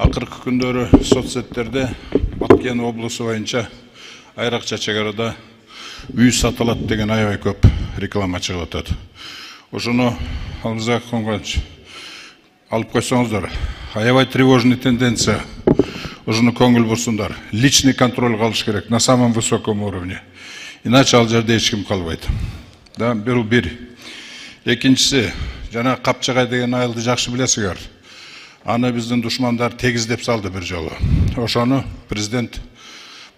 Акыркы күндөрү соцсеттерде Баткен облысы боюнча айрыкча чегарада үй сатылат деген аябай көп реклама чыгып атат. Ошону алдыңызга конгонч алып койсоңуздар, аябай тревожный тенденция. Ошону көңүл бурсундар. Личный контроль калыш керек на самом высоком уровне. Иначе ал жерде эч ким калбайт. Да, бир. Экинчиси, жана Капчагай деген айылды жакшы билесиңер. Аны биздин душмандар тегиздеп салды бир жолу. Ошону президент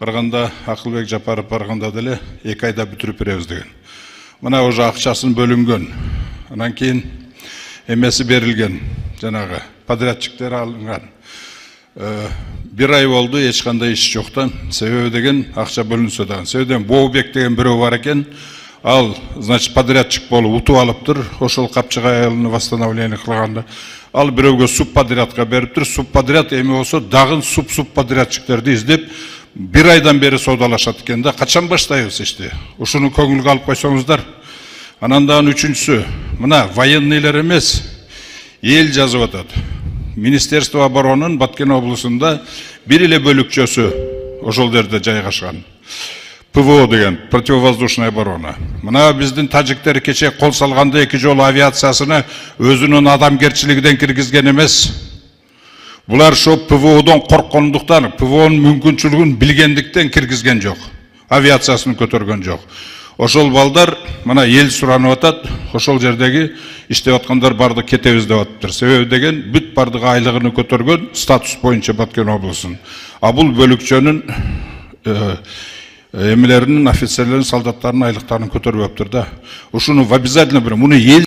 барганда, Акылбек Жапаров барганда деле 2 айда бүтүрүп беребиз деген. Мына уже акчасын бөлүнгөн. Анан кийин эмеси берилген, жанагы подрядчиктер алынган. 1 ай болду, эч кандай иш жоктан. Себеби деген акча бөлүнсө дагы. Себебиден Бообек деген бирөө бар экен. Ал, значит, подрядчик болуп утуп алыптыр. Ошол Капчагай айылын восстановление кылганда ал бирөөгө субподрядка бериптир. Субподряд эми болсо дагы субподрядчиктерди издеп 1 айдан бери соодалашат экен да. Качан баштайбыз ишти? Ушуну көңүлгө алып койсоңуздар. Анан дагы үчүнчүсү, мына военныйлар эмес, эл жазып атат. Министерство обороны Баткен облусунда бир эле бөлүкчөсү ошол жерде жайгашкан. ПВО деген, противовоздушная оборона. Мына биздин тажиктер кече кол салганда 2 жолу авиациясыны өзүнүн адамгерчилигинен киргизген эмес. Булар шо ПВОдон корккондуктан, ПВОнун мүмкүнчүлүгүн билгендиктен киргизген жок. Авиациясын көтөргөн жок. Ошол балдар, мына ел суранып атат, ошол жердеги иштеп аткандар барды кетебиз деп атыптыр. Себеби деген бүт бардыгы айлыгын көтөргөн статус боюнча Баткен облусунун. А бул бөлүкчөнүн эмелеринин, офицерлеринин, солдаттарынын айлыктарын көтөрүп аптыр да. Ушуну обязательно бир, муну ел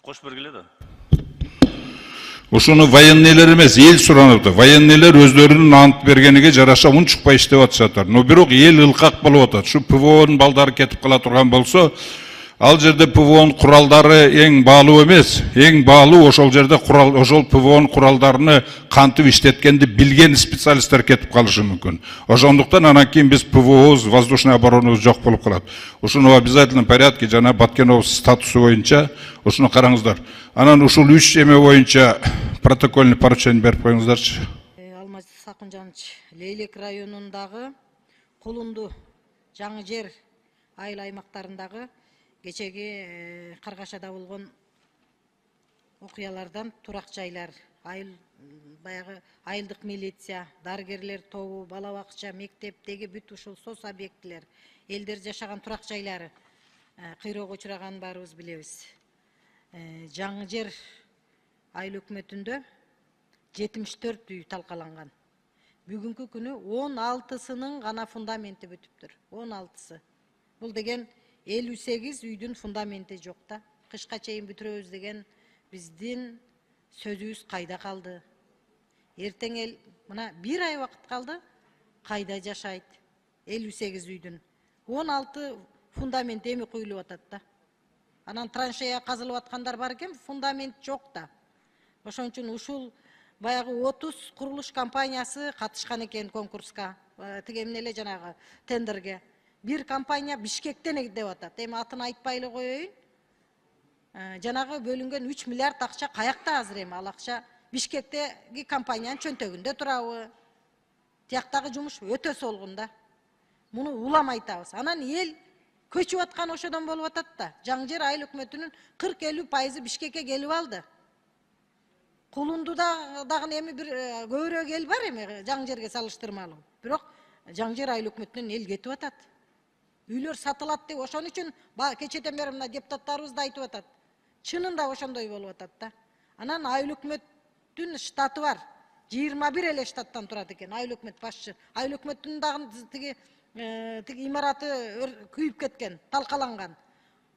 кош бергиле да. Ушуну военныйлар эмес, ел суранып атат. Военныйлар өздөрүнүн ант бергениге жараша унчукпай иштеп атышат. Но бирок ел ылкак болуп атат. Шу ПВОнун балдары кетип кала турган болсо, ал жерде ПВОнун куралдары эң баалуу эмес, эң баалуу ошол жерде ошол ПВОнун куралдарыны кантип иштеткенди билген специалисттер кетип калышы мүмкүн. Ошондуктан анан кийин биз ПВОбуз, воздушный оборонабыз жок болуп калат. Ушуну в обязательном порядке жана Баткен облусу статусу боюнча ушуну караңыздар. Анан ушул 3 эме боюнча протокольный поручение берип коюңуздарчы. Алмаз Сакынжанович, Лейлек районундагы Кулунду, Жаңы Жер айыл аймактарындагы кечеги Каргашада болгон окуялардан турак жайлар, баягы айылдык милиция, дарыгерлер тобу, бала бакча, мектептеги бүт ушул сос объектилер, элдер жашаган турак жайлары кыйроого учураган баарыбыз билебиз. Жаңы Жер айыл өкмөтүндө 74 үй талкаланган. Бүгүнкү күнү 16сынын гана фундаменти бүтүптүр. 16сы. Бул деген 58 үйдүн фундаменти жок да. Кышка чейин бүтүрөбүз деген биздин сөзүбүз кайда калды? Эртең эл мына 1 ай убакыт калды, кайда жашайт? 58 үйдүн 16 фундамент эми куюлуп атат да. Анан траншея казылып аткандар бар экен, фундамент жок да. Ошон үчүн ушул баягы 30 курулуш компаниясы катышкан экен конкурска, тиги эмне эле жанагы тендерге. Бир компания Бишкектен деп атат. Эми атын айтпай эле коеюн. Жанагы бөлүнгөн 3 миллиард акча каякта азыр эми? Ал акча Бишкектеги компаниянын чөнтөгүндө турабы? Тияктагы жумуш өтө солгун да. Муну улам айтабыз. Анан эл көчүп аткан ошодон болуп атат да. Жаңы Жер айыл өкмөтүнүн 40-50% Бишкекке келип алды. Кулундуда дагы эми бир көбүрөөк эл бар эми Жаңы Жерге салыштырмалуу. Бирок Жаңы Жер айыл өкмөтүнөн эл кетип атат. Үйлөр сатылат деп ошон үчүн кечеден бери мына депутаттарыбыз да айтып атат. Чынында ошондой болуп атат да. Анан айыл өкмөттүн штаты бар. 21 эле штаттан турат экен айыл өкмөт башчы. Айыл өкмөттүн дагы тиги имараты күйүп кеткен, талкаланган.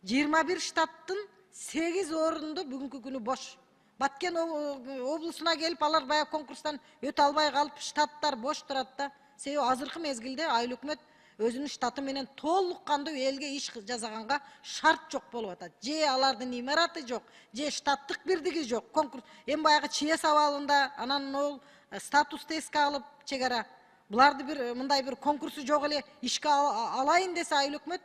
21 штаттын 8 орунду бүгүнкү күнү бош. Баткен облусуна келип алар баягы конкурстан өтө албай калып, штаттар бош турат да. Себеби азыркы мезгилде айыл өкмөт өзүнүн штаты менен толук кандуу элге иш жасаганга шарт жок болуп атат. Же алардын имараты жок, же штаттык бирдиги жок. Конкурс эми баягы ЧС абалында, анан ол статус эске алып чегара. Буларды бир мындай бир конкурсу жок эле ишке алайын десе айыл өкмөт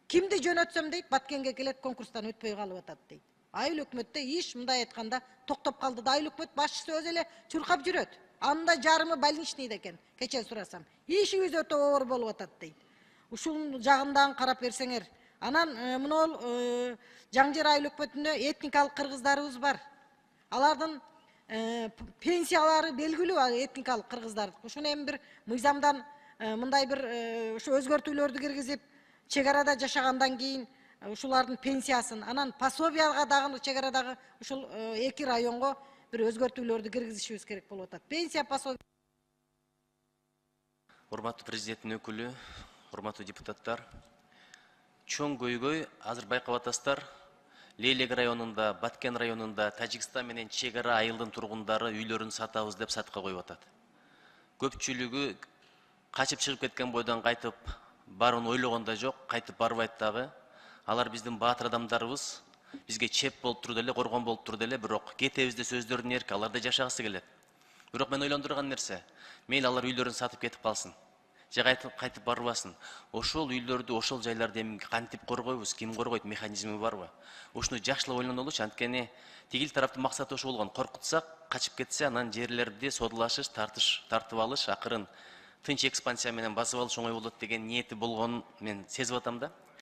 кимди жөнөтсөм дейт, Баткенге келет, конкурстан өтпөй калып атат дейт. Айыл өкмөттө иш мындай айтканда токтоп калды да айыл өкмөт башчысы өзү эле чуркап жүрөт. Анда жарымы больничныйда экен. Кече сурасам. Ишибиз өтө оор болуп атат дейт. Ушул жагынан карап берсеңер. Анан мына Жаңжер айыл өкмөтүндө этникалык кыргыздарыбыз бар. Алардын пенсиялары белгилүү этникалык кыргыздар. Ушуну эми бир мыйзамдан мындай бир ушу өзгөртүүлөрдү киргизип, чек арада жашагандан кийин ушулардын пенсиясын, анан пособияга дагы чек арадагы ушул эки районго бир өзгөртүүлөрдү киргизишибиз керек болуп атат. Пенсия пособия. Урматтуу президенттин өкүлү, урматтуу депутаттар, чоң көйгөй азыр байкап атасыздар. Лейлек районунда, Баткен районунда Тажикстан менен чек ара айылдын тургундары үйлөрүн сатабыз деп сатка коюп атат. Көпчүлүгү качып чыгып кеткен бойдон кайтып барын ойлогонда жок, кайтып барбайт дагы. Алар биздин баатыр адамдарыбыз, бизге чеп болуп турду эле, коргон болуп турду эле, бирок кетебиз деп сөздөрүн эрки, алар да жашагысы келет. Бирок мен ойлондурган нерсе, мейли алар үйлөрүн сатып кетип калсын. Же кайтып барбасын. Ошол үйлөрдү, ошол жайларды эми кантип коргойбуз, ким коргойт, механизми барбы? Ушуну жакшылап ойлонолучу, анткени тигил тараптын максаты ошо болгон. Коркутсак, качып кетсе, анан жерлерди содулашыш, тартып алыш, акырын тынч экспансия менен басып алыш оңой болот деген ниети болгонун мен сезип атам да.